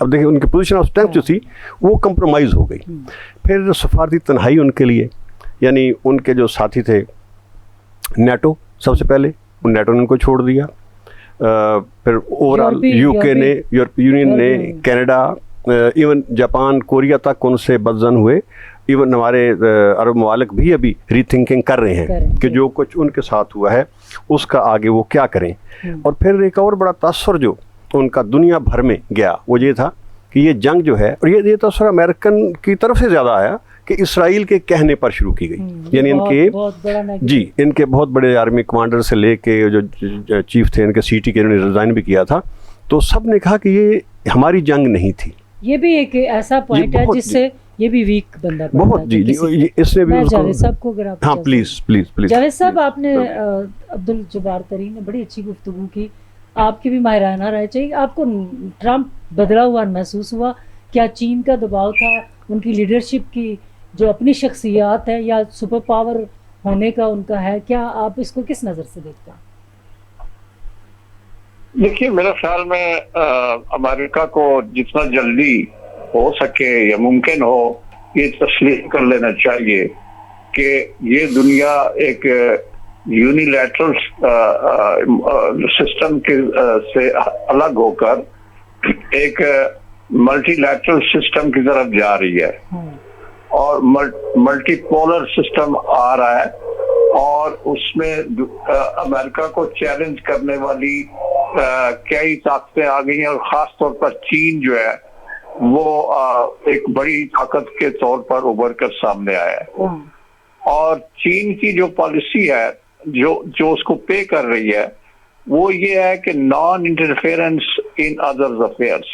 اب دیکھیں ان کی پوزیشن آف اسٹرینتھ جو تھی وہ کمپرومائز ہو گئی. پھر سفارتی تنہائی ان کے لیے، یعنی ان کے جو ساتھی تھے نیٹو، سب سے پہلے نیٹو نے ان کو چھوڑ دیا. پھر اوور آل یو کے نے، یورپی یونین نے، کینیڈا، ایون جاپان، کوریا تک ان سے بدظن ہوئے. ایون ہمارے عرب ممالک بھی ابھی ری تھنکنگ کر رہے ہیں کہ جو کچھ ان کے ساتھ ہوا ہے اس کا آگے وہ کیا کریں. اور پھر ایک اور بڑا تاثر جو ان کا دنیا بھر میں گیا وہ یہ تھا کہ یہ جنگ جو ہے، اور یہ تاثر امریکن کی طرف سے زیادہ آیا کہ اسرائیل کے کہنے پر شروع کی گئی. یعنی ان کے بہت بڑے آرمی کمانڈر سے لے کے جو چیف تھے ان کے سی ٹی کے، انہوں نے ریزائن بھی کیا تھا، تو سب نے کہا کہ یہ ہماری جنگ نہیں تھی. یہ بھی ایک ایسا پوائنٹ ہے جس سے یہ بھی ویک بندہ بہت اس نے بھی جاوید صاحب کو، اگر آپ ہاں پلیز جاوید صاحب، آپ نے عبدالجبار ترین نے بڑی اچھی گفتگو کی، آپ کی بھی ماہرانہ رائے چاہیے. آپ کو ٹرمپ بدلا ہوا محسوس ہوا؟ کیا چین کا دباؤ تھا، ان کی لیڈرشپ کی جو اپنی شخصیات ہے، یا سپر پاور ہونے کا ان کا ہے؟ کیا آپ اس کو کس نظر سے دیکھتے ہیں؟ دیکھیے، میرے خیال میں امریکہ کو جتنا جلدی ہو سکے یا ممکن ہو یہ تسلیم کر لینا چاہیے کہ یہ دنیا ایک یونیلیٹرل سسٹم کے سے الگ ہو کر ایک ملٹی لیٹرل سسٹم کی طرف جا رہی ہے، اور ملٹی پولر سسٹم آ رہا ہے، اور اس میں امریکہ کو چیلنج کرنے والی کئی طاقتیں آ گئی ہیں، اور خاص طور پر چین جو ہے وہ ایک بڑی طاقت کے طور پر ابھر کر سامنے آیا ہے. اور چین کی جو پالیسی ہے جو اس کو پے کر رہی ہے وہ یہ ہے کہ non interference in others affairs,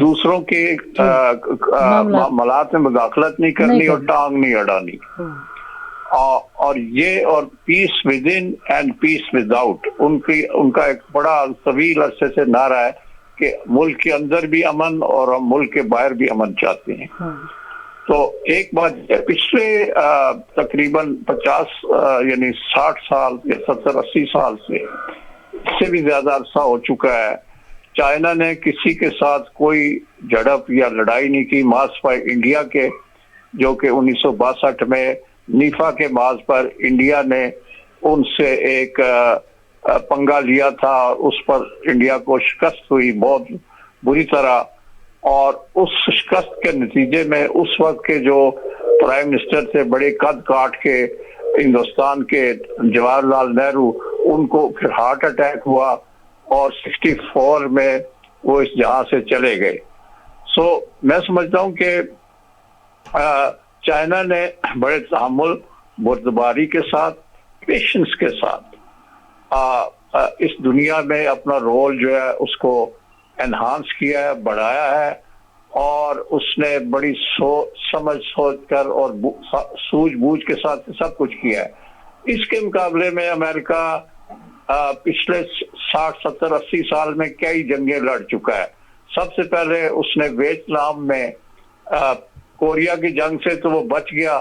دوسروں کے معاملات میں مداخلت نہیں کرنی اور ٹانگ نہیں اڑانی. اور یہ اور peace within and peace without ان کا ایک بڑا طویل عرصے سے نعرہ ہے کہ ملک کے اندر بھی امن اور ہم ملک کے باہر بھی امن چاہتے ہیں. تو ایک بات پچھلے تقریباً 50 یعنی 60 سال یا 70-80 سال سے اس سے بھی زیادہ عرصہ ہو چکا ہے، چائنا نے کسی کے ساتھ کوئی جھڑپ یا لڑائی نہیں کی، ماسپائے انڈیا کے، جو کہ 1962 میں نیفا کے باز پر انڈیا نے ان سے ایک پنگا لیا تھا، اس پر انڈیا کو شکست ہوئی بہت بری طرح. اور اس شکست کے نتیجے میں اس وقت کے جو پرائم منسٹر تھے بڑے قد کاٹ کے ہندوستان کے، جواہر لال نہرو، ان کو پھر ہارٹ اٹیک ہوا اور 64 میں وہ اس جہاں سے چلے گئے. میں سمجھتا ہوں کہ چائنا نے بڑے تحمل، بردباری کے ساتھ، پیشنس کے ساتھ اس دنیا میں اپنا رول جو ہے اس کو انہانس کیا ہے، بڑھایا ہے، اور اس نے بڑی سمجھ سوچ کر اور سوجھ بوجھ کے ساتھ سب کچھ کیا ہے. اس کے مقابلے میں امریکہ پچھلے 60 70 80 سال میں کئی جنگیں لڑ چکا ہے. سب سے پہلے اس نے ویتنام میں کوریا کی جنگ سے تو وہ بچ گیا،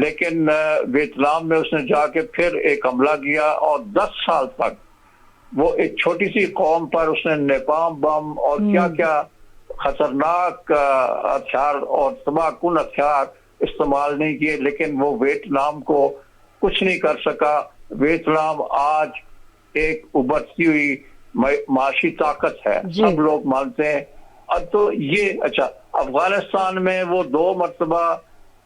لیکن ویتنام میں اس نے جا کے پھر ایک حملہ کیا، اور 10 سال تک وہ ایک چھوٹی سی قوم پر اس نے نیپام بم اور کیا کیا خطرناک ہتھیار اور تباہ کن ہتھیار استعمال نہیں کیے، لیکن وہ ویتنام کو کچھ نہیں کر سکا. ویتنام آج ایک ابھرتی ہوئی معاشی طاقت ہے، سب لوگ مانتے ہیں. تو یہ اچھا، افغانستان میں وہ 2 مرتبہ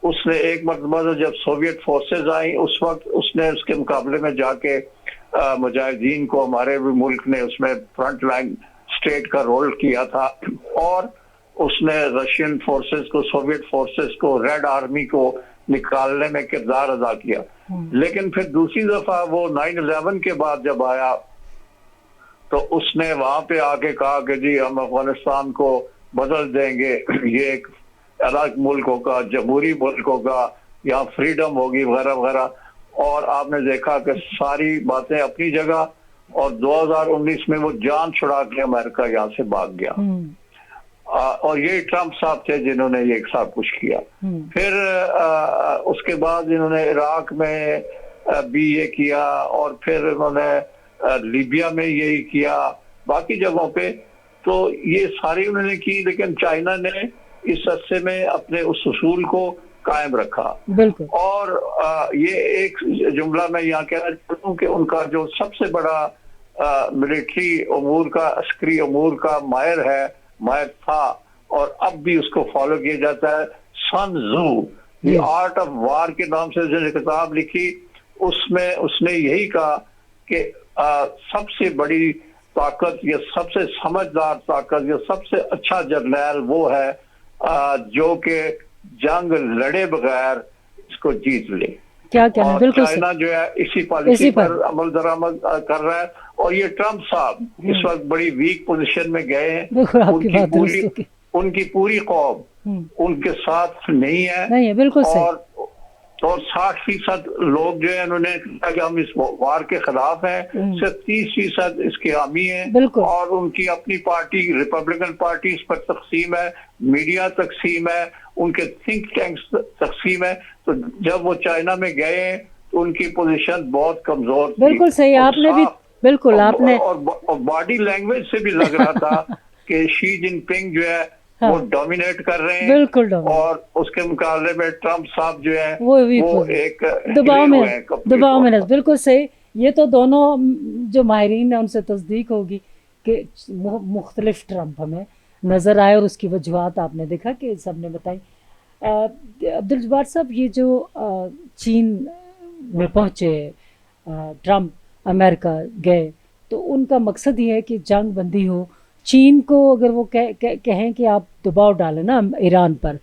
اس نے، ایک مرتبہ تو جب سوویت فورسز آئیں اس وقت اس نے اس کے مقابلے میں جا کے مجاہدین کو، ہمارے بھی ملک نے اس میں فرنٹ لائن اسٹیٹ کا رول کیا تھا، اور اس نے رشین فورسز کو، سوویت فورسز کو، ریڈ آرمی کو نکالنے میں کردار ادا کیا. لیکن پھر دوسری دفعہ وہ 9/11 کے بعد جب آیا تو اس نے وہاں پہ آ کے کہا کہ جی ہم افغانستان کو بدل دیں گے، یہ ایک الگ ملک ہوگا، جمہوری ملک ہوگا، یہاں فریڈم ہوگی وغیرہ وغیرہ. اور آپ نے دیکھا کہ ساری باتیں اپنی جگہ، اور 2019 میں وہ جان چھڑا کے امریکہ یہاں سے بھاگ گیا. اور یہ ٹرمپ صاحب تھے جنہوں نے یہ سب کچھ کیا. پھر اس کے بعد انہوں نے عراق میں بھی یہ کیا، اور پھر انہوں نے لیبیا میں یہی کیا، باقی جگہوں پہ. تو یہ ساری انہوں نے کی، لیکن چائنا نے اس عرصے میں اپنے اس اصول کو قائم رکھا. بالکل. اور یہ ایک جملہ میں یہاں کہنا چاہتا ہوں کہ ان کا جو سب سے بڑا ملٹری امور کا، عسکری امور کا ماہر تھا اور اب بھی اس کو فالو کیا جاتا ہے، سن زو، دی آرٹ آف وار کے نام سے جو کتاب لکھی، اس میں اس نے یہی کہا کہ سب سے بڑی طاقت یا سب سے سمجھدار طاقت یا سب سے اچھا جرنیل وہ ہے جو کہ جنگ لڑے بغیر اس کو جیت لے. کیا کہنا، بالکل چائنا جو ہے اسی پالیسی پر عمل درآمد کر رہا ہے. اور یہ ٹرمپ صاحب اس وقت بڑی ویک پوزیشن میں گئے ہیں. ان کی پوری قوم ان کے ساتھ نہیں ہے. بالکل. اور 60% لوگ جو ہیں انہوں نے کہا کہ ہم اس وار کے خلاف ہیں، صرف 30% اس کے حامی ہیں. اور ان کی اپنی پارٹی ریپبلکن پارٹی اس پر تقسیم ہے، میڈیا تقسیم ہے، ان کے تھنک ٹینکس تقسیم ہے. تو جب وہ چائنا میں گئے ہیں تو ان کی پوزیشن بہت کمزور تھی. بالکل صحیح. آپ نے بھی بالکل آپ نے اور باڈی لینگویج سے بھی لگ رہا تھا کہ شی جن پنگ جو ہے وہ ڈومینیٹ کر رہے ہیں. بالکل. اور اس کے مقابلے میں ٹرمپ صاحب جو ہے وہ ایک دباؤ میں. بالکل صحیح. یہ تو دونوں جو ماہرین ہیں ان سے تصدیق ہوگی کہ مختلف ٹرمپ ہمیں نظر آئے اور اس کی وجوہات آپ نے دیکھا کہ سب نے بتائی. عبدالجبار صاحب، یہ جو چین میں پہنچے ٹرمپ، امریکہ گئے، تو ان کا مقصد یہ ہے کہ جنگ بندی ہو. چین کو اگر وہ کہیں کہ آپ دباؤ ڈالیں نا ایران پر،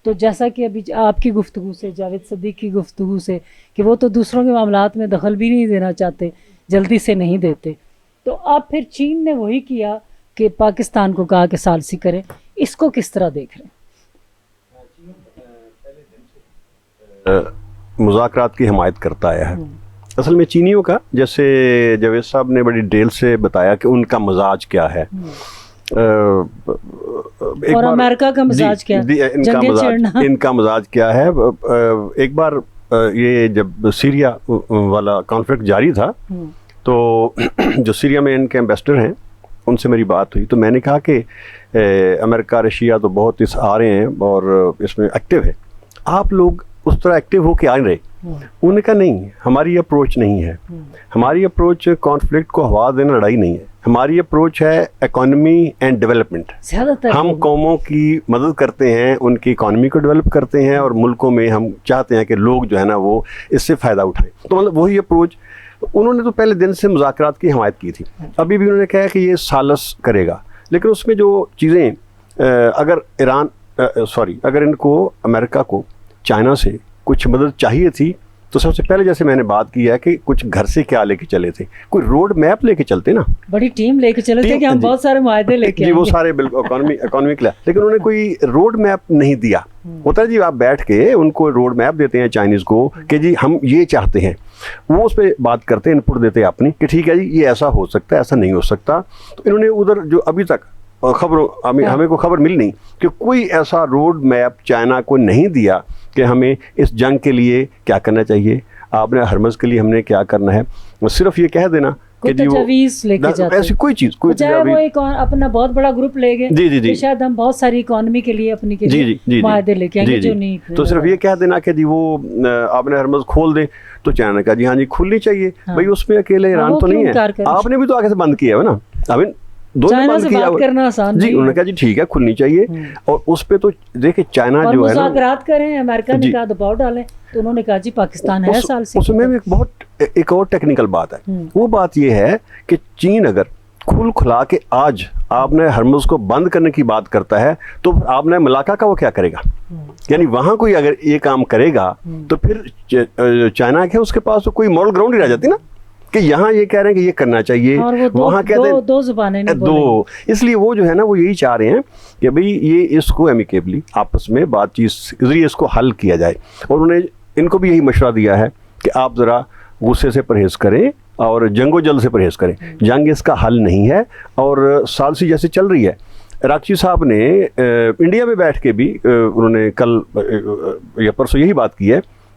تو جیسا کہ ابھی آپ کی گفتگو سے، جاوید صدیق کی گفتگو سے، کہ وہ تو دوسروں کے معاملات میں دخل بھی نہیں دینا چاہتے، جلدی سے نہیں دیتے، تو اب پھر چین نے وہی کیا کہ پاکستان کو کہا کہ ثالثی کریں. اس کو کس طرح دیکھ رہے ہیں؟ مذاکرات کی حمایت کرتا آیا ہے. اصل میں چینیوں کا، جیسے جاوید صاحب نے بڑی ڈیل سے بتایا کہ ان کا مزاج کیا ہے، اور امریکہ کا مزاج کیا ہے، ان کا مزاج کیا ہے. ایک بار یہ جب سیریا والا کانفلکٹ جاری تھا تو جو سیریا میں ان کے ایمبیسڈر ہیں ان سے میری بات ہوئی، تو میں نے کہا کہ امریکہ رشیا تو بہت آ رہے ہیں اور اس میں ایکٹیو ہے، آپ لوگ اس طرح ایکٹیو ہو کے آ رہے. انہوں نے کہا نہیں، ہماری اپروچ نہیں ہے. ہماری اپروچ کانفلکٹ کو ہوا دینا، لڑائی نہیں ہے. ہماری اپروچ ہے اکانومی اینڈ ڈیولپمنٹ. ہم قوموں کی مدد کرتے ہیں، ان کی اکانومی کو ڈیولپ کرتے ہیں، اور ملکوں میں ہم چاہتے ہیں کہ لوگ جو ہے نا وہ اس سے فائدہ اٹھائیں. تو مطلب وہی اپروچ انہوں نے تو پہلے دن سے مذاکرات کی حمایت کی تھی. ابھی بھی انہوں نے کہا کہ یہ ثالث کرے گا، لیکن اس میں جو چیزیں اگر ان کو امریکہ کو چائنا سے کچھ مدد چاہیے تھی تو سب سے پہلے جیسے میں نے بات کی ہے کہ کچھ گھر سے کیا لے کے چلے تھے، کوئی روڈ میپ لے کے چلتے نا، بڑی ٹیم لے کے چلے تھے کہ ہم بہت سارے معاہدے لے کے وہ سارے بالکل اکانومی کے، لیکن انہوں نے کوئی روڈ میپ نہیں دیا. ہوتا ہے جی آپ بیٹھ کے ان کو روڈ میپ دیتے ہیں چائنیز کو کہ جی ہم یہ چاہتے ہیں، وہ اس پہ بات کرتے ہیں، ان پٹ دیتے ہیں اپنی کہ ٹھیک ہے جی یہ ایسا ہو سکتا ہے، ایسا نہیں ہو سکتا. تو انہوں نے ادھر جو ابھی تک ہمیں کو خبر مل نہیں کہ کوئی ایسا روڈ میپ چائنا کو نہیں دیا کہ ہمیں اس جنگ کے لیے کیا کرنا چاہیے، آپ نے ہرمز کے لیے ہم نے کیا کرنا ہے. صرف یہ کہہ دینا کہ جی وہ ایسی کوئی چیز، کوئی وہ ایک اپنا بہت بڑا گروپ لے گئے جی شاید ہم بہت ساری اکانومی کے لیے اپنی معاہدے لے کے آئیں گے جو نہیں، تو صرف یہ کہہ دینا کہ جی وہ آپ نے ہرمز کھول دیں. تو چائنا نے کہا جی ہاں جی کھلنی چاہیے. بھائی اس میں اکیلے ایران تو نہیں ہے، آپ نے بھی تو آگے سے بند کیا ہے نا. اب چائنا سے بات کرنا آسان جی، انہوں نے کہا جی ٹھیک ہے کھلنی چاہیے. اور اس پہ تو دیکھیں چائنا جو ہے مذاکرات کریں، امریکہ نے کہا دباؤ ڈالیں، تو انہوں نے کہا جی پاکستان ہے سال سے. اس میں ایک اور ٹیکنیکل بات ہے. وہ بات یہ ہے کہ چین اگر کھلا کے آج آپ نے ہرمز کو بند کرنے کی بات کرتا ہے تو آپ نے ملاقہ کا وہ کیا کرے گا؟ یعنی وہاں کوئی اگر یہ کام کرے گا تو پھر چائنا کے اس کے پاس تو کوئی ماڈل گراؤنڈ ہی رہ جاتی نا کہ یہاں یہ کہہ رہے ہیں کہ یہ کرنا چاہیے، وہاں کہتے ہیں دو زبانیں دو. اس لیے وہ جو ہے نا وہ یہی چاہ رہے ہیں کہ بھئی یہ اس کو ایمیکیبلی آپس میں بات چیت کے ذریعے اس کو حل کیا جائے. اور انہوں نے ان کو بھی یہی مشورہ دیا ہے کہ آپ ذرا غصے سے پرہیز کریں اور جنگ و جلد سے پرہیز کریں. جنگ اس کا حل نہیں ہے. اور ثالثی جیسے چل رہی ہے، راکچی صاحب نے انڈیا میں بیٹھ کے بھی انہوں نے کل یا پرسوں یہی بات کی ہے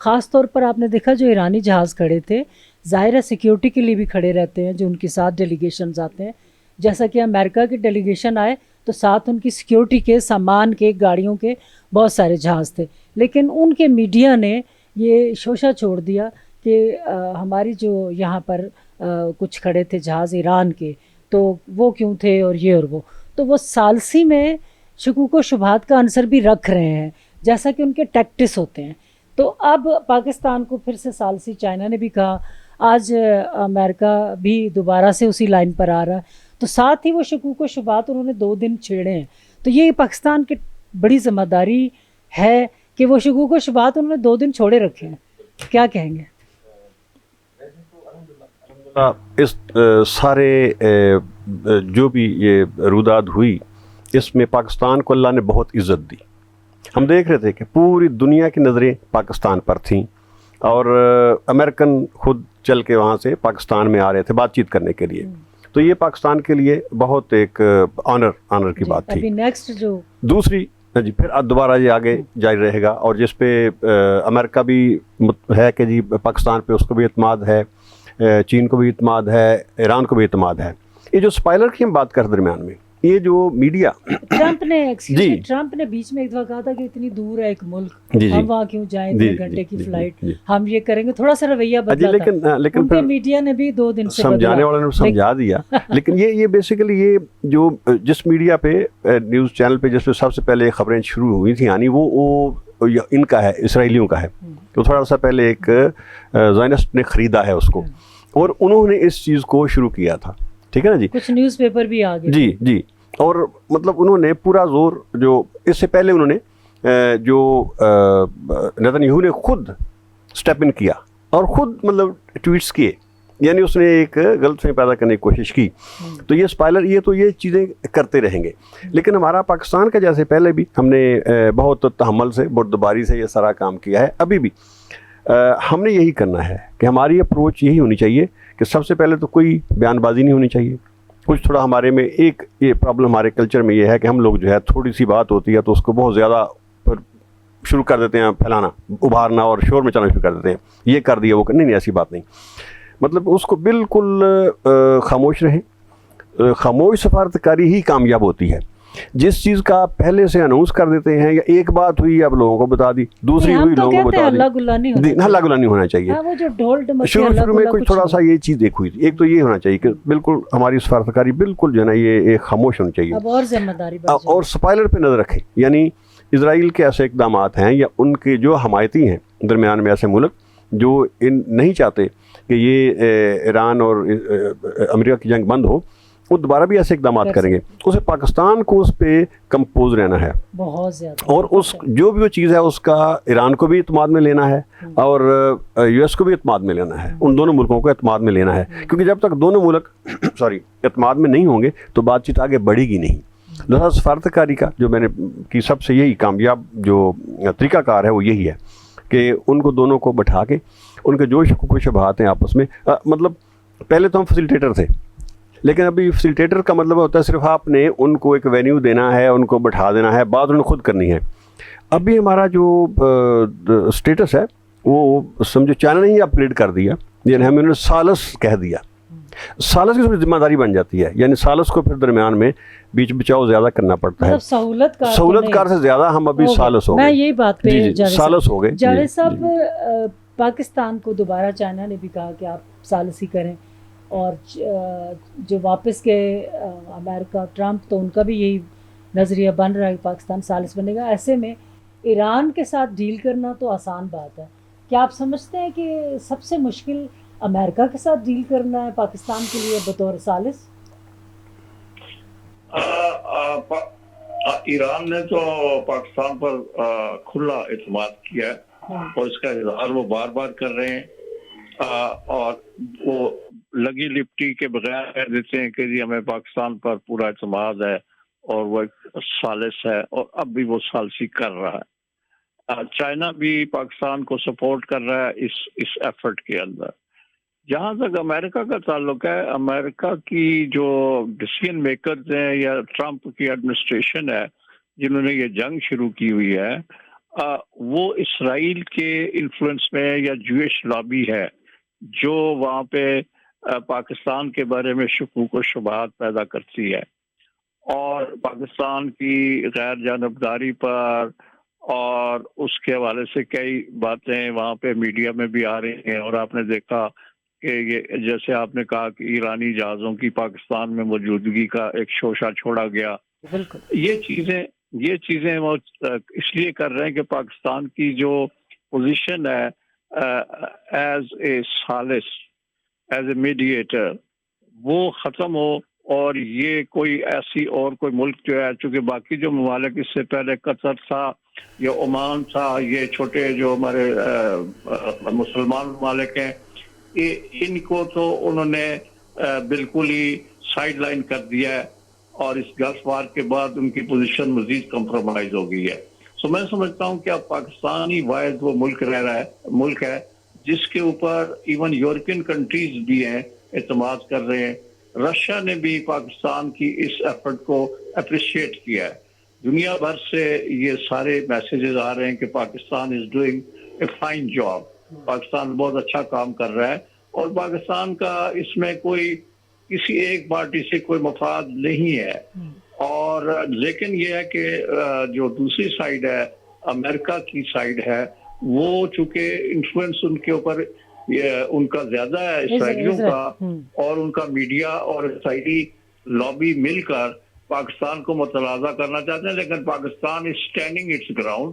خاص طور پر آپ نے دیکھا جو ایرانی جہاز کھڑے تھے ظاہر ہے سیکیورٹی کے لیے بھی کھڑے رہتے ہیں جو ان کے ساتھ ڈیلیگیشنز آتے ہیں، جیسا کہ امریکہ کے ڈیلیگیشن آئے تو ساتھ ان کی سیکیورٹی کے سامان کے گاڑیوں کے بہت سارے جہاز تھے، لیکن ان کے میڈیا نے یہ شوشہ چھوڑ دیا کہ ہماری جو یہاں پر کچھ کھڑے تھے جہاز ایران کے تو وہ کیوں تھے اور یہ اور وہ، تو وہ ثالثی میں شکوک و شبہات کا عنصر بھی رکھ رہے ہیں جیسا کہ ان کے ٹیکٹس ہوتے ہیں۔ تو اب پاکستان کو پھر سے ثالثی چائنا نے بھی کہا، آج امریکہ بھی دوبارہ سے اسی لائن پر آ رہا ہے، تو ساتھ ہی وہ شکوک و شبہات انہوں نے 2 دن چھیڑے ہیں، تو یہ پاکستان کی بڑی ذمہ داری ہے کہ وہ شکوک و شبہات انہوں نے 2 دن چھوڑے رکھے ہیں، کیا کہیں گے؟ اس سارے جو بھی یہ روداد ہوئی اس میں پاکستان کو اللہ نے بہت عزت دی۔ ہم دیکھ رہے تھے کہ پوری دنیا کی نظریں پاکستان پر تھیں اور امریکن خود چل کے وہاں سے پاکستان میں آ رہے تھے بات چیت کرنے کے لیے، تو یہ پاکستان کے لیے بہت ایک آنر کی بات تھی۔ ابھی نیکسٹ جو دوسری جی پھر دوبارہ یہ آگے جاری رہے گا، اور جس پہ امریکہ بھی ہے کہ جی پاکستان پہ اس کو بھی اعتماد ہے، چین کو بھی اعتماد ہے، ایران کو بھی اعتماد ہے۔ یہ جو اسپائلر کی ہم بات کر درمیان میں یہ جو میڈیا ٹرمپ نے بیچ میں ایک دفعہ کہا تھا کہ اتنی دور ہے ایک ملک، ہم وہاں کیوں جائیں، 2 گھنٹے کی فلائٹ، ہم یہ کریں گے، تھوڑا سا رویہ بدلا تھا، لیکن پھر میڈیا نے بھی 2 دن سے سمجھانے والوں نے سمجھا دیا۔ لیکن یہ بیسیکلی یہ جو جس میڈیا پہ نیوز چینل پہ جس پہ سب سے پہلے خبریں شروع ہوئی تھیں یعنی وہ ان کا ہے، اسرائیلیوں کا ہے، تو تھوڑا سا پہلے ایک زائنسٹ نے خریدا ہے اس کو اور انہوں نے اس چیز کو شروع کیا تھا، ٹھیک ہے نا جی، کچھ نیوز پیپر بھی آ گئے جی، اور مطلب انہوں نے پورا زور جو اس سے پہلے انہوں نے جو نیتن یاہو نے خود سٹیپ ان کیا اور خود مطلب ٹویٹس کیے، یعنی اس نے ایک غلط فہمی پیدا کرنے کی کوشش کی، تو یہ اسپائلر یہ چیزیں کرتے رہیں گے۔ لیکن ہمارا پاکستان کا جیسے پہلے بھی ہم نے بہت تحمل سے بردباری سے یہ سارا کام کیا ہے، ابھی بھی ہم نے یہی کرنا ہے کہ ہماری اپروچ یہی ہونی چاہیے کہ سب سے پہلے تو کوئی بیان بازی نہیں ہونی چاہیے۔ کچھ تھوڑا ہمارے میں ایک یہ پرابلم ہمارے کلچر میں یہ ہے کہ ہم لوگ جو ہے تھوڑی سی بات ہوتی ہے تو اس کو بہت زیادہ شروع کر دیتے ہیں پھیلانا، ابھارنا اور شور مچانا شروع کر دیتے ہیں، یہ کر دیا وہ نہیں، ایسی بات نہیں، مطلب اس کو بالکل خاموش رہیں۔ خاموش سفارتکاری ہی کامیاب ہوتی ہے۔ جس چیز کا آپ پہلے سے اناؤنس کر دیتے ہیں یا ایک بات ہوئی اب لوگوں کو بتا دی، دوسری ہوئی لوگوں کو بتا دی، ہلہ گلا نہیں ہونا چاہیے۔ شروع میں کچھ تھوڑا سا یہ چیز ایک ہوئی تھی، ایک تو یہ ہونا چاہیے کہ بالکل ہماری سفارتکاری بالکل جو ہے نا یہ ایک خاموش ہونی چاہیے، اور ذمہ داری اور اسپائلر پہ نظر رکھیں، یعنی اسرائیل کے ایسے اقدامات ہیں یا ان کے جو حمایتی ہیں درمیان میں ایسے ملک جو نہیں چاہتے کہ یہ ایران اور امریکہ کی جنگ بند ہو، وہ دوبارہ بھی ایسے اقدامات کریں گے، اسے پاکستان کو اس پہ کمپوز رہنا ہے بہت زیادہ، اور اس جو بھی وہ چیز ہے اس کا ایران کو بھی اعتماد میں لینا ہے اور یو ایس کو بھی اعتماد میں لینا ہے، ان دونوں ملکوں کو اعتماد میں لینا ہے، کیونکہ جب تک دونوں ملک اعتماد میں نہیں ہوں گے تو بات چیت آگے بڑھے گی نہیں۔ لہٰذا سفارتکاری کا جو میں نے کی سب سے یہی کامیاب جو طریقہ کار ہے وہ یہی ہے کہ ان کو دونوں کو بٹھا کے ان کے جو شکوک و شبہات ہیں آپس میں، مطلب پہلے تو ہم فیسیلیٹیٹر تھے لیکن ابھی فیسیلیٹیٹر کا مطلب ہوتا ہے صرف آپ نے ان کو ایک وینیو دینا ہے، ان کو بٹھا دینا ہے، بات انہوں نے خود کرنی ہے۔ ابھی ہمارا جو اسٹیٹس ہے وہ سمجھو چائنا نے ہی اپ گریڈ کر دیا، یعنی ہم انہوں نے سالس کہہ دیا، سالس کی تھوڑی ذمہ داری بن جاتی ہے، یعنی سالس کو پھر درمیان میں بیچ بچاؤ زیادہ کرنا پڑتا ہے، سہولت کار سے زیادہ ہم ابھی سالس ہو گئے۔ میں یہی بات پہ سالس ہو گئے۔ جاوید صاحب، پاکستان کو دوبارہ چائنا نے بھی کہا کہ آپ ثالثی کریں، اور جو واپس کے امریکہ ٹرمپ تو ان کا بھی یہی نظریہ بن رہا ہے کہ پاکستان ثالث بنے گا، ایسے میں ایران کے ساتھ ڈیل کرنا تو آسان بات ہے، کیا آپ سمجھتے ہیں کہ سب سے مشکل امریکہ کے ساتھ ڈیل کرنا ہے پاکستان کے لیے بطور ثالث؟ ایران نے تو پاکستان پر کھلا اعتماد کیا ہے اور اس کا اظہار وہ بار بار کر رہے ہیں، اور وہ لگی لپٹی کے بغیر کہہ دیتے ہیں کہ جی ہمیں پاکستان پر پورا اعتماد ہے اور وہ ایک ثالث ہے، اور اب بھی وہ ثالثی کر رہا ہے۔ چائنا بھی پاکستان کو سپورٹ کر رہا ہے اس ایفرٹ کے اندر۔ جہاں تک امریکہ کا تعلق ہے، امریکہ کی جو ڈیسیژن میکرز ہیں یا ٹرمپ کی ایڈمنسٹریشن ہے جنہوں نے یہ جنگ شروع کی ہوئی ہے، وہ اسرائیل کے انفلوئنس میں یا جوئش لابی ہے جو وہاں پہ پاکستان کے بارے میں شکوک و شبہات پیدا کرتی ہے، اور پاکستان کی غیر جانبداری پر اور اس کے حوالے سے کئی باتیں وہاں پہ میڈیا میں بھی آ رہی ہیں. اور آپ نے دیکھا کہ یہ جیسے آپ نے کہا کہ ایرانی جہازوں کی پاکستان میں موجودگی کا ایک شوشہ چھوڑا گیا. بالکل یہ چیزیں وہ اس لیے کر رہے ہیں کہ پاکستان کی جو پوزیشن ہے ایز اے سالس، ایز اے میڈیٹر، وہ ختم ہو، اور یہ کوئی ایسی اور کوئی ملک جو ہے، چونکہ باقی جو ممالک اس سے پہلے قطر تھا یا عمان تھا، یہ چھوٹے جو ہمارے مسلمان ممالک ہیں، ان کو تو انہوں نے بالکل ہی سائڈ لائن کر دیا ہے، اور اس گلف وار کے بعد ان کی پوزیشن مزید کمپرومائز ہو گئی ہے. سو میں سمجھتا ہوں کہ اب پاکستان ہی واحد وہ ملک ہے جس کے اوپر ایون یورپین کنٹریز بھی ہیں اعتماد کر رہے ہیں. رشیا نے بھی پاکستان کی اس ایفرٹ کو اپریشیٹ کیا ہے. دنیا بھر سے یہ سارے میسیجز آ رہے ہیں کہ Pakistan is doing a fine job, Pakistan بہت اچھا کام کر رہا ہے، اور پاکستان کا اس میں کوئی کسی ایک پارٹی سے کوئی مفاد نہیں ہے. اور لیکن یہ ہے کہ جو دوسری سائڈ ہے، امریکہ کی سائڈ ہے، وہ چونکہ انفلوئنس ان کے اوپر ان کا زیادہ ہے اسرائیلیوں کا، اور ان کا میڈیا اور اسرائیلی لابی مل کر پاکستان کو متنازع کرنا چاہتے ہیں. لیکن Pakistan is standing its ground,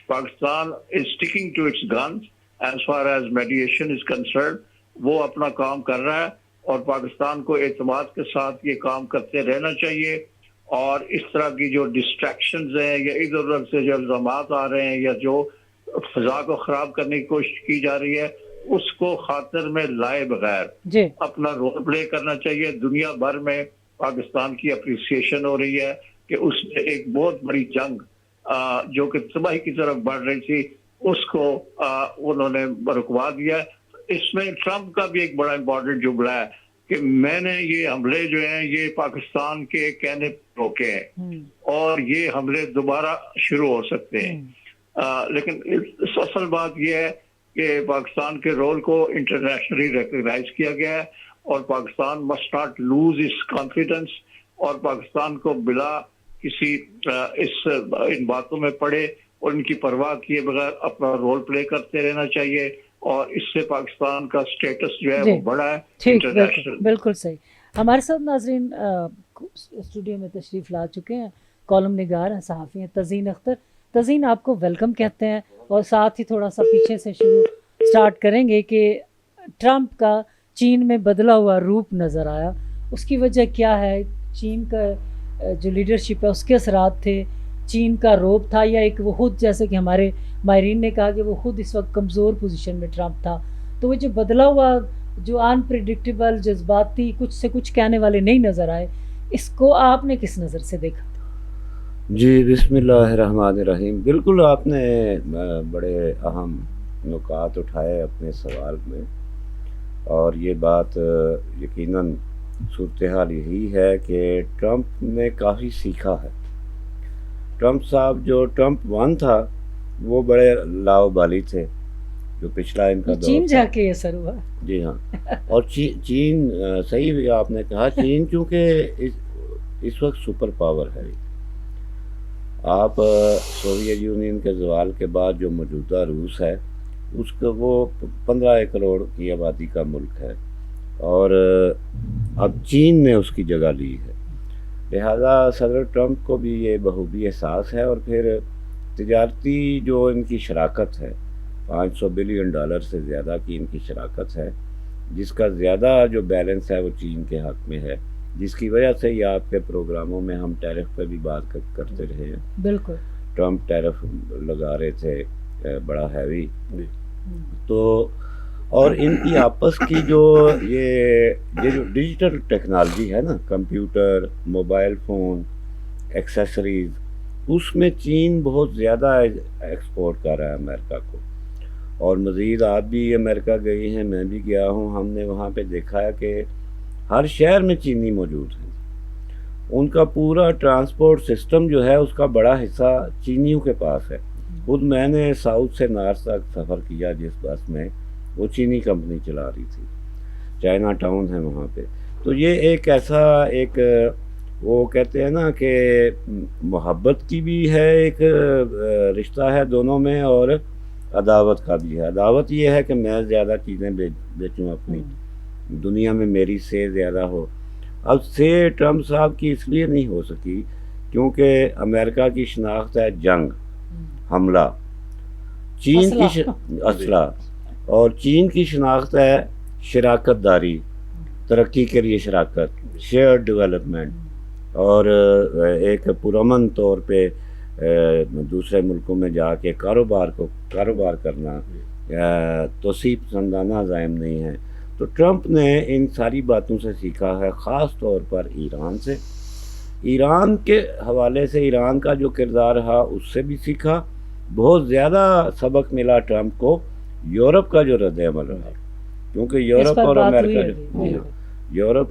Pakistan is sticking to its guns as far as mediation is concerned. وہ اپنا کام کر رہا ہے، اور پاکستان کو اعتماد کے ساتھ یہ کام کرتے رہنا چاہیے. اور اس طرح کی جو ڈسٹریکشنز ہیں یا ادھر ادھر سے جو الزامات آ رہے ہیں یا جو فضا کو خراب کرنے کی کوشش کی جا رہی ہے، اس کو خاطر میں لائے بغیر اپنا رول پلے کرنا چاہیے. دنیا بھر میں پاکستان کی اپریسیشن ہو رہی ہے کہ اس نے ایک بہت بڑی جنگ جو کہ تباہی کی طرف بڑھ رہی تھی، اس کو انہوں نے رکوا دیا. اس میں ٹرمپ کا بھی ایک بڑا امپورٹنٹ جملہ ہے کہ میں نے یہ حملے جو ہیں یہ پاکستان کے کہنے پر روکے ہیں، اور یہ حملے دوبارہ شروع ہو سکتے ہیں. لیکن اصل بات یہ ہے کہ پاکستان کے رول کو انٹرنیشنلی ریکگنائز کیا گیا ہے، اور Pakistan must not lose its confidence, اور پاکستان کو بلا کسی ان باتوں میں پڑے اور ان کی پرواہ کیے بغیر اپنا رول پلے کرتے رہنا چاہیے. اور اس سے پاکستان کا سٹیٹس جو ہے وہ بڑا ہے انٹرنیشنل. بالکل صحیح. ہمارے ساتھ ناظرین اسٹوڈیو میں تشریف لا چکے ہیں، کالم نگار ہیں، صحافی ہیں تزین اختر. تزین، آپ کو ویلکم کہتے ہیں، اور ساتھ ہی تھوڑا سا پیچھے سے سٹارٹ کریں گے کہ ٹرمپ کا چین میں بدلا ہوا روپ نظر آیا، اس کی وجہ کیا ہے؟ چین کا جو لیڈرشپ ہے اس کے اثرات تھے، چین کا روب تھا، یا ایک وہ خود، جیسے کہ ہمارے ماہرین نے کہا کہ وہ خود اس وقت کمزور پوزیشن میں ٹرمپ تھا. تو وہ جو بدلا ہوا، جو انپریڈکٹیبل، جذباتی، کچھ سے کچھ کہنے والے نہیں نظر آئے، اس کو آپ نے کس نظر سے دیکھا؟ جی، بسم اللہ الرحمن الرحیم. بالکل آپ نے بڑے اہم نکات اٹھائے اپنے سوال میں، اور یہ بات یقیناً صورتحال یہی ہے کہ ٹرمپ نے کافی سیکھا ہے. ٹرمپ صاحب جو ٹرمپ 1 تھا وہ بڑے لاؤبالی تھے، جو پچھلا ان کا دور چین جا کے اثر ہوا. جی ہاں، اور چین صحیح بھی آپ نے کہا، چین چونکہ اس وقت سپر پاور ہے. آپ سوویت یونین کے زوال کے بعد جو موجودہ روس ہے، اس کا وہ 15 کروڑ کی آبادی کا ملک ہے، اور اب چین نے اس کی جگہ لی ہے. لہذا صدر ٹرمپ کو بھی یہ بخوبی احساس ہے. اور پھر تجارتی جو ان کی شراکت ہے، $500 بلین سے زیادہ کی ان کی شراکت ہے، جس کا زیادہ جو بیلنس ہے وہ چین کے حق میں ہے، جس کی وجہ سے یہ آپ کے پروگراموں میں ہم ٹیرف پہ بھی بات کرتے رہے ہیں. بالکل، ٹرمپ ٹیرف لگا رہے تھے بڑا ہیوی. تو اور ان کی آپس کی جو یہ جو ڈیجیٹل ٹیکنالوجی ہے نا، کمپیوٹر، موبائل فون، ایکسیسریز، اس میں چین بہت زیادہ ایکسپورٹ کر رہا ہے امریکہ کو. اور مزید آپ بھی امریکہ گئی ہیں، میں بھی گیا ہوں، ہم نے وہاں پہ دیکھا ہے کہ ہر شہر میں چینی موجود ہیں. ان کا پورا ٹرانسپورٹ سسٹم جو ہے اس کا بڑا حصہ چینیوں کے پاس ہے. خود میں نے ساؤتھ سے نارتھ تک سفر کیا جس بس میں، وہ چینی کمپنی چلا رہی تھی، چائنا ٹاؤن ہے وہاں پہ. تو یہ ایک ایسا ایک وہ کہتے ہیں نا کہ محبت کی بھی ہے، ایک رشتہ ہے دونوں میں، اور عداوت کا بھی ہے. عداوت یہ ہے کہ میں زیادہ چیزیں بیچوں اپنی، دنیا میں میری سے زیادہ ہو. اب سے ٹرمپ صاحب کی اس لیے نہیں ہو سکی کیونکہ امریکہ کی شناخت ہے جنگ، حملہ، چین کی اسلحہ، اور چین کی شناخت ہے شراکت داری، ترقی کے لیے شراکت، شیئر ڈیولپمنٹ، اور ایک پرامن طور پہ دوسرے ملکوں میں جا کے کاروبار کرنا، توسیع پسندانہ عزائم نہیں ہے. تو ٹرمپ نے ان ساری باتوں سے سیکھا ہے، خاص طور پر ایران سے. ایران کے حوالے سے ایران کا جو کردار رہا اس سے بھی سیکھا. بہت زیادہ سبق ملا ٹرمپ کو یورپ کا جو رد عمل رہا، کیونکہ یورپ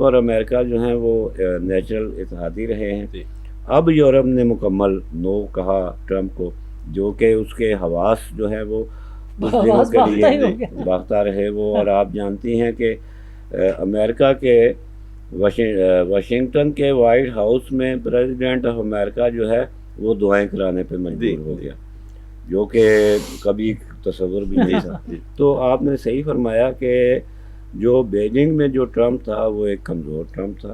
اور امریکہ جو ہیں وہ نیچرل اتحادی رہے ہیں. اب یورپ نے مکمل نو کہا ٹرمپ کو، جو کہ اس کے حواس جو ہیں وہ کچھ دنوں کے لیے باختہ رہے وہ. اور آپ جانتی ہیں کہ امریکہ کے واشنگٹن کے وائٹ ہاؤس میں پریزیڈنٹ آف امریکہ جو ہے وہ دعائیں کرانے پہ مجبور ہو گیا، جو کہ کبھی تصور بھی نہیں تھا. تو آپ نے صحیح فرمایا کہ جو بیجنگ میں جو ٹرمپ تھا وہ ایک کمزور ٹرمپ تھا،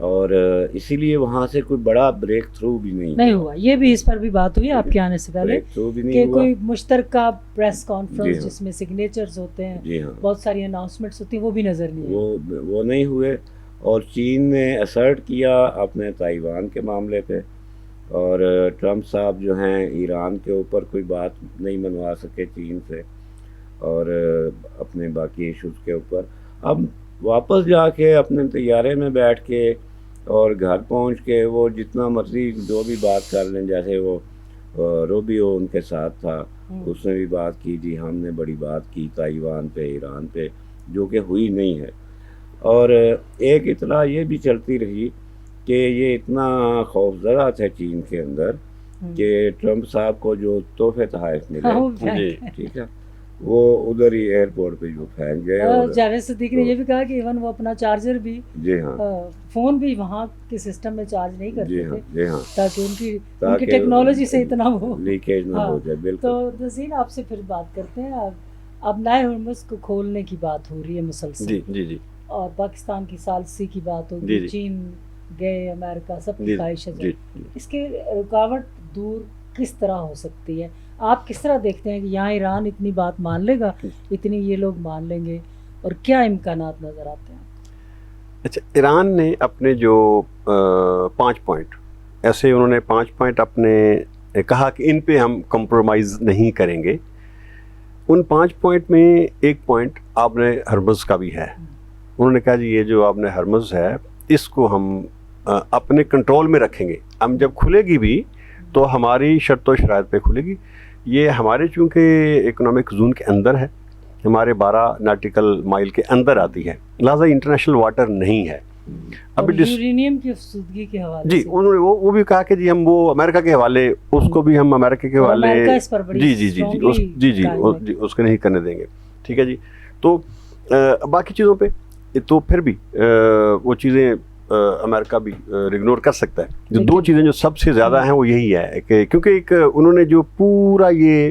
اور اسی لیے وہاں سے کوئی بڑا بریک تھرو بھی نہیں ہوا. یہ بھی اس پر بھی بات ہوئی آپ کے آنے سے پہلے کہ کوئی مشترکہ پریس کانفرنس جس میں سگنیچرز ہوتے ہیں، بہت ساری اناؤنسمنٹس ہوتی ہیں، وہ بھی نظر نہیں آئی، وہ نہیں ہوئے. اور چین نے اسرٹ کیا اپنے تائیوان کے معاملے پہ، اور ٹرمپ صاحب جو ہیں ایران کے اوپر کوئی بات نہیں منوا سکے چین سے، اور اپنے باقی ایشوز کے اوپر. اب واپس جا کے اپنے طیارے میں بیٹھ کے اور گھر پہنچ کے وہ جتنا مرضی جو بھی بات کر لیں، جیسے وہ روبیو ان کے ساتھ تھا، اس نے بھی بات کی، جی ہم نے بڑی بات کی تائیوان پہ، ایران پہ، جو کہ ہوئی نہیں ہے. اور ایک اطلاع یہ بھی چلتی رہی کہ یہ اتنا خوفزدہ تھے چین کے اندر کہ ٹرمپ صاحب کو جو تحفے تحائف ملے، ٹھیک ہے، وہ ادھر ہی ایئرپورٹ پہ جو پھینک گئے. اور جاوید صدیقی نے یہ بھی کہا کہ ایون وہ اپنا چارجر بھی، جی ہاں، فون بھی وہاں کے سسٹم میں چارج نہیں کرتے تھے، جی ہاں، تاکہ ان کی ٹیکنالوجی سے اتنا وہ لیکیج نہ ہو جائے. بالکل. تو نذیر آپ سے پھر بات کرتے ہیں. اب نئے ہرمز کو کھولنے کی بات ہو رہی ہے مسلسل، جی جی جی، اور پاکستان کی ثالثی کی بات ہوگی، چین گئے، امریکہ، سب کی خواہش ہے. اس کے رکاوٹ دور کس طرح ہو سکتی ہے؟ آپ کس طرح دیکھتے ہیں کہ یہاں ایران اتنی بات مان لے گا، اتنی یہ لوگ مان لیں گے، اور کیا امکانات نظر آتے ہیں؟ اچھا، ایران نے اپنے جو 5 پوائنٹ ایسے انہوں نے 5 پوائنٹ اپنے کہا کہ ان پہ ہم کمپرومائز نہیں کریں گے. ان 5 پوائنٹ میں ایک پوائنٹ آپ نے ہرمز کا بھی ہے. انہوں نے کہا جی یہ جو آپ نے ہرمز ہے اس کو ہم اپنے کنٹرول میں رکھیں گے، ہم جب کھلے گی بھی تو ہماری شرط و شرائط پہ کھلے گی. یہ ہمارے چونکہ اکنامک زون کے اندر ہے، ہمارے 12 ناٹیکل مائل کے اندر آتی ہے، لہٰذا انٹرنیشنل واٹر نہیں ہے. ابھی یورینیم کی افزودگی کے حوالے جی انہوں نے وہ بھی کہا کہ جی ہم وہ امریکہ کے حوالے، اس کو بھی ہم امریکہ کے حوالے جی جی جی جی اس کو نہیں کرنے دیں گے. ٹھیک ہے جی. تو باقی چیزوں پہ تو پھر بھی وہ چیزیں امریکہ بھی اگنور کر سکتا ہے. جو 2 چیزیں جو سب سے زیادہ ہیں وہ یہی ہے کہ کیونکہ ایک انہوں نے جو پورا یہ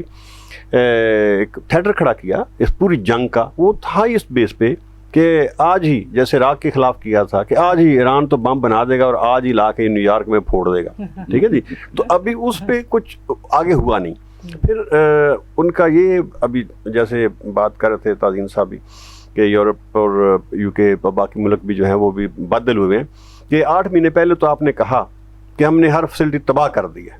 ایک تھیٹر کھڑا کیا اس پوری جنگ کا، وہ تھا اس بیس پہ کہ آج ہی جیسے عراق کے خلاف کیا تھا کہ آج ہی ایران تو بم بنا دے گا اور آج ہی لا کے نیو یارک میں پھوڑ دے گا. ٹھیک ہے جی. تو ابھی اس پہ کچھ آگے ہوا نہیں. پھر ان کا یہ ابھی جیسے بات کر رہے تھے تازین صاحب بھی کہ یورپ اور یو کے باقی ملک بھی جو ہیں وہ بھی بدل ہوئے ہیں کہ 8 مہینے پہلے تو آپ نے کہا کہ ہم نے ہر فیسلٹی تباہ کر دی ہے.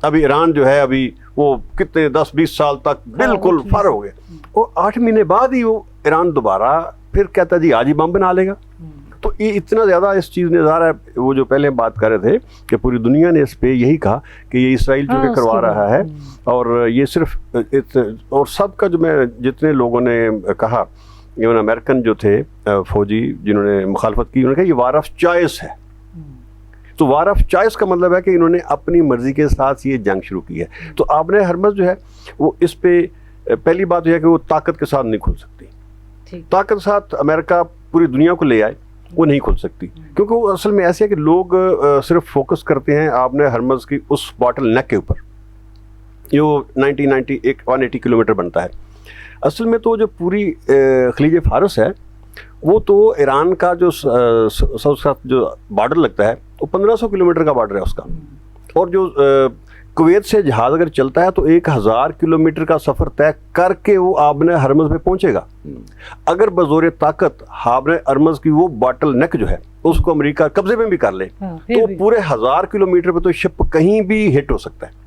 ابھی ایران جو ہے ابھی وہ کتنے 10-20 سال تک بالکل فر ہو گئے، اور 8 مہینے بعد ہی وہ ایران دوبارہ پھر کہتا جی آج ہی بم بنا لے گا. تو یہ اتنا زیادہ اس چیز نے ظاہر ہے، وہ جو پہلے بات کر رہے تھے کہ پوری دنیا نے اس پہ یہی کہا کہ یہ اسرائیل جو کہ کروا رہا ہے، اور یہ صرف اور سب کا جو میں جتنے لوگوں نے کہا، ایون امریکن جو تھے فوجی جنہوں نے مخالفت کی، انہوں نے کہا یہ وار آف چوائس ہے. تو وار آف چوائس کا مطلب ہے کہ انہوں نے اپنی مرضی کے ساتھ یہ جنگ شروع کی ہے. تو آبر ہرمز جو ہے وہ اس پہ پہلی بات یہ ہے کہ وہ طاقت کے ساتھ نہیں کھل سکتی. طاقت کے ساتھ امریکہ پوری دنیا کو لے آئے وہ نہیں کھل سکتی, کیونکہ وہ اصل میں ایسے ہے کہ لوگ صرف فوکس کرتے ہیں آبر ہرمز کی اس باٹل نیک کے اوپر جو 180 کلومیٹر بنتا ہے. اصل میں تو جو پوری خلیج فارس ہے وہ تو ایران کا جو ساتھ جو بارڈر لگتا ہے وہ 1500 کلومیٹر کا بارڈر ہے اس کا, اور جو کویت سے جہاز اگر چلتا ہے تو 1000 کلومیٹر کا سفر طے کر کے وہ آبر ہرمز میں پہنچے گا. اگر بزور طاقت آبر ہرمز کی وہ باٹل نیک جو ہے اس کو امریکہ قبضے میں بھی کر لے تو پورے 1000 کلومیٹر پہ تو شپ کہیں بھی ہٹ ہو سکتا ہے.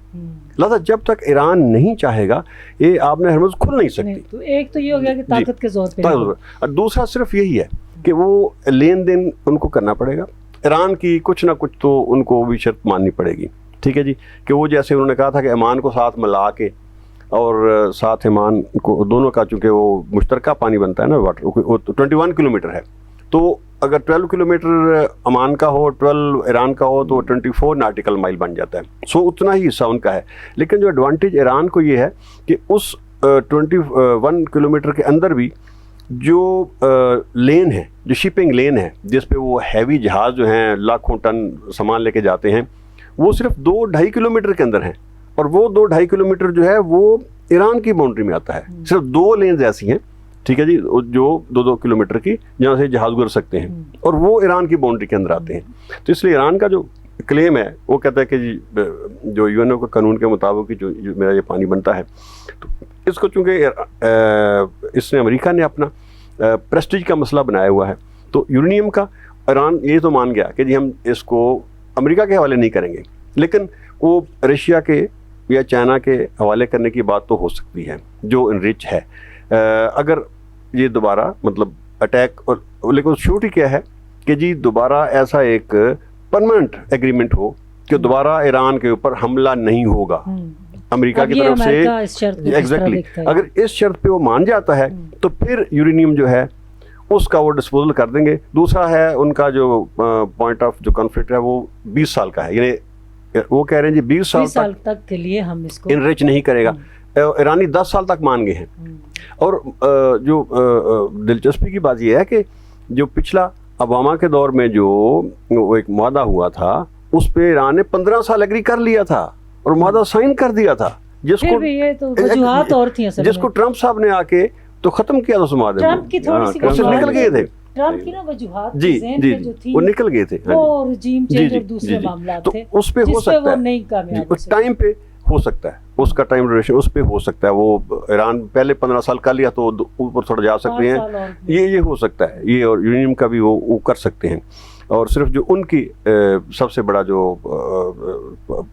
لہٰذا جب تک ایران نہیں چاہے گا یہ آبر ہرمز کھل نہیں سکتی. تو ایک تو یہ ہو گیا کہ طاقت کے زور پہ, اور دوسرا صرف یہی ہے کہ وہ لین دین ان کو کرنا پڑے گا. ایران کی کچھ نہ کچھ تو ان کو بھی شرط ماننی پڑے گی, ٹھیک ہے جی, کہ وہ جیسے انہوں نے کہا تھا کہ عمان کو ساتھ ملا کے اور ساتھ عمان کو دونوں کا چونکہ وہ مشترکہ پانی بنتا ہے نا واٹر, 21 کلومیٹر ہے, تو اگر 12 کلومیٹر عمان کا ہو 12 ایران کا ہو تو 24 ناٹیکل مائل بن جاتا ہے. سو اتنا ہی حصہ ان کا ہے. لیکن جو ایڈوانٹیج ایران کو یہ ہے کہ اس 21 کلومیٹر کے اندر بھی جو لین ہے, جو شپنگ لین ہے جس پہ وہ ہیوی جہاز جو ہیں لاکھوں ٹن سامان لے کے جاتے ہیں, وہ صرف 2-2.5 کلومیٹر کے اندر ہیں, اور وہ 2-2.5 کلومیٹر جو ہے وہ ایران کی باؤنڈری میں آتا ہے. صرف 2 لینز ایسی ہیں, ٹھیک ہے جی, جو 2-2 کلومیٹر کی جہاں سے جہاز گزر سکتے ہیں, اور وہ ایران کی باؤنڈری کے اندر آتے ہیں. تو اس لیے ایران کا جو کلیم ہے وہ کہتا ہے کہ جی جو یو این او کے قانون کے مطابق جو میرا یہ پانی بنتا ہے, تو اس کو چونکہ اس نے امریکہ نے اپنا پریسٹیج کا مسئلہ بنایا ہوا ہے, تو یورینیم کا ایران یہ تو مان گیا کہ جی ہم اس کو امریکہ کے حوالے نہیں کریں گے, لیکن وہ رشیا کے یا چائنا کے حوالے کرنے کی بات تو ہو سکتی ہے جو انریچ ہے. اگر یہ دوبارہ مطلب اٹیک, اور لیکن شورٹی کیا ہے کہ جی دوبارہ ایسا ایک پرماننٹ ایگریمنٹ ہو کہ دوبارہ ایران کے اوپر حملہ نہیں ہوگا امریکہ کی طرف سے. ایگزیکٹلی, اگر اس شرط پہ وہ مان جاتا ہے تو پھر یورینیم جو ہے اس کا وہ ڈسپوزل کر دیں گے. دوسرا ہے ان کا جو پوائنٹ آف جو کانفلکٹ ہے وہ 20 سال کا ہے, یعنی وہ کہہ رہے ہیں جی 20 سال تک کے لیے ہم اس کو انریچ نہیں کرے گا. ایرانی 10 سال تک مان گئے ہیں. اور جو دلچسپی کی بات یہ ہے کہ جو پچھلا اوباما کے دور میں جو ایک معاہدہ ہوا تھا اس پہ ایران نے 15 سال ایگری کر لیا تھا اور معاہدہ سائن کر دیا تھا, جس کو یہ تو وجوہات اور تھیں اصل میں, جس کو ٹرمپ صاحب نے آ کے تو ختم کیا تھا اس معاہدے میں. ٹرمپ کی تھوڑی سی نکل گئے تھے, ٹرمپ کی نا وجوہات جی جی وہ نکل گئے تھے, وہ رجیم چینج اور دوسرے معاملات تھے, تو اس پہ ہو سکتا ہے اس ٹائم پہ ہو سکتا ہے, اس کا ٹائم ڈیوریشن اس پہ ہو سکتا ہے. وہ ایران پہلے 15 سال کر لیا تو اوپر تھوڑا جا سکتے ہیں, یہ ہو سکتا ہے یہ, اور یورینیم کا بھی وہ کر سکتے ہیں. اور صرف جو ان کی سب سے بڑا جو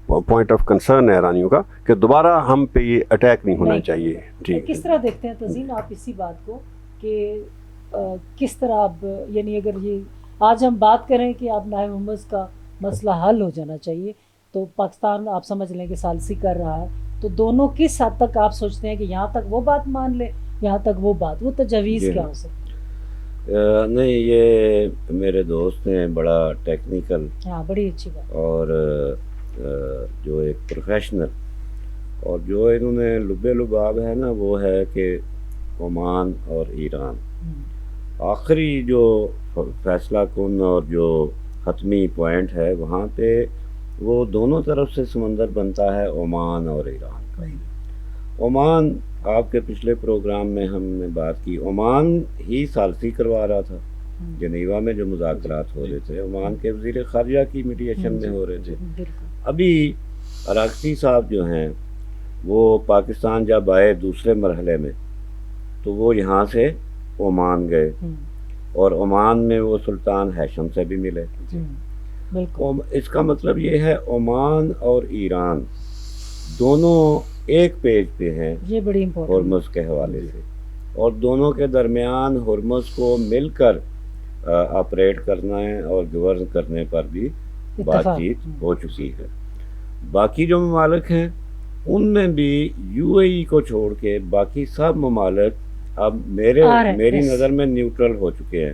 پوائنٹ آف کنسرن ہے ایرانیوں کا کہ دوبارہ ہم پہ یہ اٹیک نہیں ہونا چاہیے. ٹھیک, کس طرح دیکھتے ہیں تزین آپ اسی بات کو کہ کس طرح اب یعنی اگر یہ آج ہم بات کریں کہ اب نائب محمد کا مسئلہ حل ہو جانا چاہیے, تو پاکستان آپ سمجھ لیں کہ ثالثی کر رہا ہے, تو دونوں کس حد تک آپ سوچتے ہیں کہ یہاں تک وہ بات مان لے, یہاں تک وہ بات, وہ تجویز کیا ہو سکتی؟ نہیں, یہ میرے دوست ہیں, بڑا ٹیکنیکل, ہاں بڑی اچھی بات, اور جو ایک پروفیشنل, اور جو انہوں نے لبے لباب ہے نا وہ ہے کہ عمان اور ایران آخری جو فیصلہ کن اور جو حتمی پوائنٹ ہے وہاں پہ وہ دونوں طرف سے سمندر بنتا ہے عمان اور ایران کا. عمان آپ کے پچھلے پروگرام میں ہم نے بات کی, عمان ہی ثالثی کروا رہا تھا جنیوا میں جو مذاکرات ہو رہے تھے, عمان کے وزیر خارجہ کی میڈیشن میں ہو رہے تھے. ابھی عراقچی صاحب جو ہیں وہ پاکستان جب آئے دوسرے مرحلے میں تو وہ یہاں سے عمان گئے, اور عمان میں وہ سلطان ہیشم سے بھی ملے. اس کا مطلب یہ ہے عمان اور ایران دونوں ایک پیج پہ ہیں ہرمز کے حوالے سے, اور دونوں کے درمیان ہرمز کو مل کر آپریٹ کرنا ہے اور گورن کرنے پر بھی بات چیت ہو چکی ہے. باقی جو ممالک ہیں ان میں بھی یو اے ای کو چھوڑ کے باقی سب ممالک اب میری نظر میں نیوٹرل ہو چکے ہیں.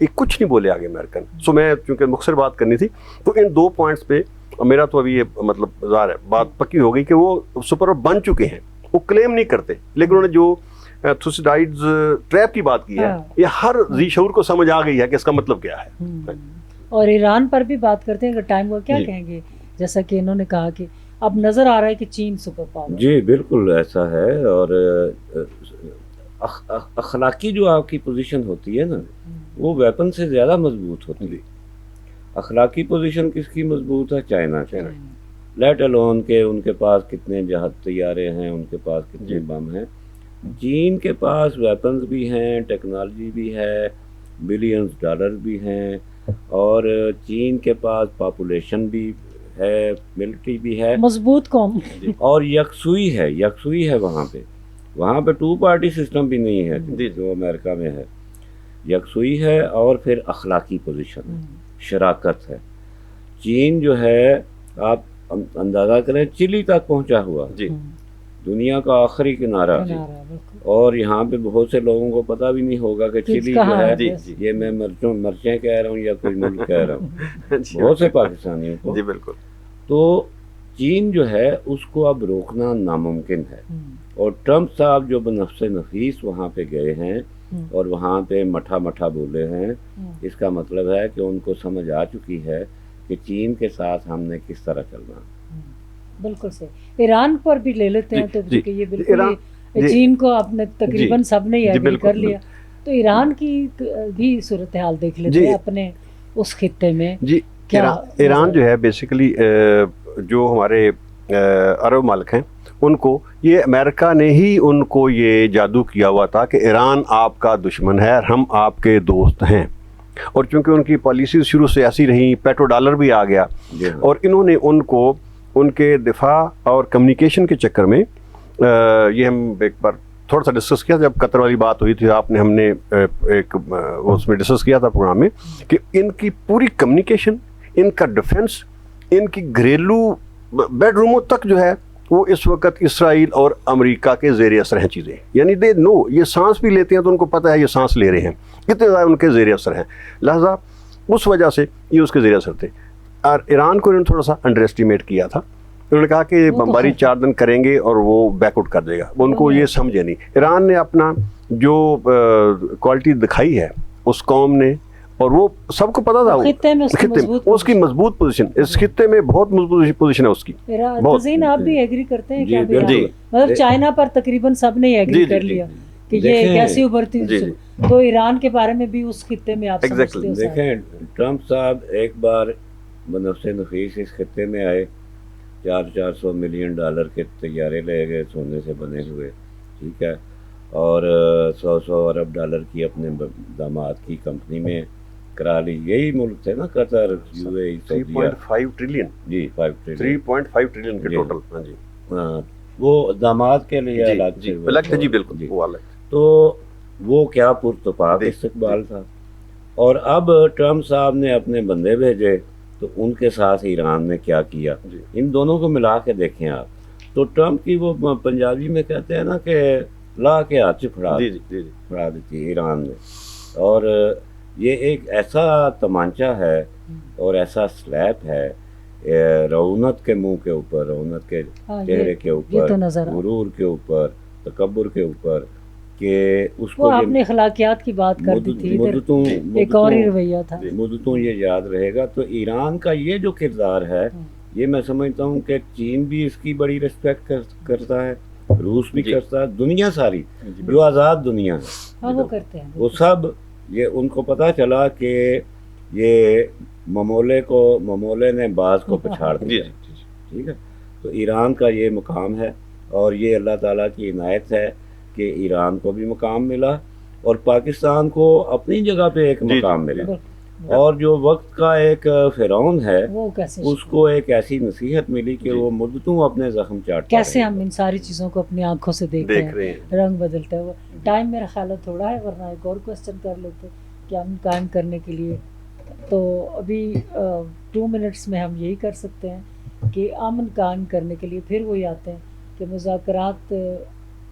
یہ کچھ نہیں بولے آگے امریکن. سو میں چونکہ مختصر بات کرنی تھی تو ان 2 پوائنٹس پہ میرا تو ابھی یہ مطلب ظاہر ہے بات پکی ہو گئی کہ وہ سپر پاور بن چکے ہیں. وہ کلیم نہیں کرتے لیکن انہوں نے جو تھوسیڈائڈز ٹریپ کی بات کی ہے یہ ہر ذی شعور کو سمجھ آ گئی ہے کہ اس کا مطلب کیا ہے. اور ایران پر بھی بات کرتے ہیں اگر ٹائم ہوا کیا کہیں گے؟ جیسا کہ انہوں نے کہا کہ اب نظر آ رہا ہے کہ چین سپر پاور. جی بالکل ایسا ہے. اور اخلاقی جو آپ کی پوزیشن ہوتی ہے نا وہ ویپن سے زیادہ مضبوط ہوتی ہے. اخلاقی پوزیشن کس کی مضبوط ہے؟ چائنا. لیٹ الون کہ ان کے پاس کتنے جہاز طیارے ہیں، ان کے پاس کتنے بم ہیں. چین کے پاس ویپنز بھی ہیں، ٹیکنالوجی بھی ہے، بلینز ڈالر بھی ہیں، اور چین کے پاس پاپولیشن بھی ہے، ملٹری بھی ہے، مضبوط قوم، اور یکسوئی ہے وہاں پہ 2 پارٹی سسٹم بھی نہیں ہے جو امریکہ میں ہے. یکسوئی ہے اور پھر اخلاقی پوزیشن ہے، شراکت ہے. چین جو ہے آپ اندازہ کریں چلی تک پہنچا ہوا، دنیا کا آخری کنارہ، اور یہاں پہ بہت سے لوگوں کو پتہ بھی نہیں ہوگا کہ چلی جو ہے یہ میں مرچیں کہہ رہا ہوں یا کوئی ملک کہہ رہا ہوں، بہت سے پاکستانیوں کو. جی بالکل. تو چین جو ہے اس کو اب روکنا ناممکن ہے. اور ٹرمپ صاحب جو بنفس نفیس وہاں پہ گئے ہیں اور وہاں پہ مٹھا بولے ہیں، اس کا مطلب ہے کہ ان کو سمجھ آ چکی ہے کہ چین کے ساتھ ہم نے کس طرح چلنا. بالکل صحیح. ایران پر بھی لے لیتے ہیں تو یہ بالکل چین کو آپ نے تقریباً سب نے ایگری کر لیا. تو ایران کی بھی صورتحال دیکھ لیتے ہیں اپنے اس خطے میں. جی ایران جو ہے بیسیکلی جو ہمارے عرب ملک ہیں ان کو یہ امریکہ نے ہی ان کو یہ جادو کیا ہوا تھا کہ ایران آپ کا دشمن ہے اور ہم آپ کے دوست ہیں. اور چونکہ ان کی پالیسیز شروع سے ایسی رہیں، پیٹرو ڈالر بھی آ گیا، اور انہوں نے ان کو ان کے دفاع اور کمیونیکیشن کے چکر میں یہ ہم ایک بار تھوڑا سا ڈسکس کیا جب قطر والی بات ہوئی تھی، ہم نے ایک اس میں ڈسکس کیا تھا پروگرام میں کہ ان کی پوری کمیونیکیشن، ان کا ڈیفنس، ان کی گھریلو بیڈ روموں تک جو ہے وہ اس وقت اسرائیل اور امریکہ کے زیر اثر ہیں چیزیں. یعنی دے نو، یہ سانس بھی لیتے ہیں تو ان کو پتہ ہے یہ سانس لے رہے ہیں، اتنے زیادہ ان کے زیر اثر ہیں، لہٰذا اس وجہ سے یہ اس کے زیر اثر تھے. اور ایران کو انہوں نے تھوڑا سا انڈر ایسٹیمیٹ کیا تھا. انہوں نے کہا کہ بمباری 4 دن کریں گے اور وہ بیک آؤٹ کر دے گا. ان کو یہ سمجھے نہیں. ایران نے اپنا جو کوالٹی دکھائی ہے اس قوم نے، اور وہ سب کو پتا تھا خطے میں اس کی مضبوط پوزیشن، اس خطے میں بہت مضبوط پوزیشن ہے اس کی. تزین آپ بھی ایگری کرتے ہیں کیا؟ مطلب چائنا پر تقریباً سب نے ایگری کر لیا کہ یہ کیسی ابھرتی. تو ایران کے بارے میں بھی اس خطے میں آپ سمجھتے ہو؟ دیکھیں ٹرمپ صاحب ایک بار بنفس نفیس اس خطے میں آئے، $400 ملین کے طیارے لے گئے سونے سے بنے ہوئے، ٹھیک ہے، اور $100 ارب کی اپنے داماد کی کمپنی میں کرا لی. یہی ملک تھے نا Qatar, U A E, 3.5 trillion. جی 3.5 ٹریلین کے ٹوٹل. ہاں جی، وہ داماد کے لیے الگ تھے. جی بالکل وہ الگ. تو وہ کیا پرتپاک استقبال تھا. اور اب ٹرمپ صاحب نے اپنے بندے بھیجے تو ان کے ساتھ ایران نے کیا کیا. ان دونوں کو ملا کے دیکھیں آپ. تو ٹرمپ کی وہ پنجابی میں کہتے ہیں نا کہ لا کے ہاتھ سے پھڑا دیتی ایران نے. اور یہ ایک ایسا تمانچہ ہے اور ایسا سلیپ ہے رونت کے منہ کے اوپر، رونت کے چہرے کے اوپر، غرور کے اوپر، تکبر کے اوپر، کہ اس کو آپ نے اخلاقیات کی بات کر دی تھی، ایک اور ہی رویہ تھا، مدتوں یہ یاد رہے گا. تو ایران کا یہ جو کردار ہے یہ میں سمجھتا ہوں کہ چین بھی اس کی بڑی ریسپیکٹ کرتا ہے، روس بھی کرتا ہے، دنیا ساری جو آزاد دنیا ہے وہ کرتے ہیں. وہ سب یہ ان کو پتہ چلا کہ یہ ممولے نے باز کو پچھاڑ دیا. ٹھیک ہے. تو ایران کا یہ مقام ہے اور یہ اللہ تعالیٰ کی عنایت ہے کہ ایران کو بھی مقام ملا اور پاکستان کو اپنی جگہ پہ ایک مقام ملا. اور جو وقت کا ایک فرعون ہے اس کو ایک ایسی نصیحت ملی کہ وہ مدتوں اپنے زخم چاٹتا. کیسے ہم ان ساری چیزوں کو اپنی آنکھوں سے دیکھ رہے ہیں، رنگ بدلتا ہوا. ٹائم میرا خیال ہے تھوڑا ہے، ورنہ ایک اور کوسچن کر لیتے کہ امن قائم کرنے کے لیے. تو ابھی 2 منٹس میں ہم یہی کر سکتے ہیں کہ امن قائم کرنے کے لیے پھر وہی آتے ہیں کہ مذاکرات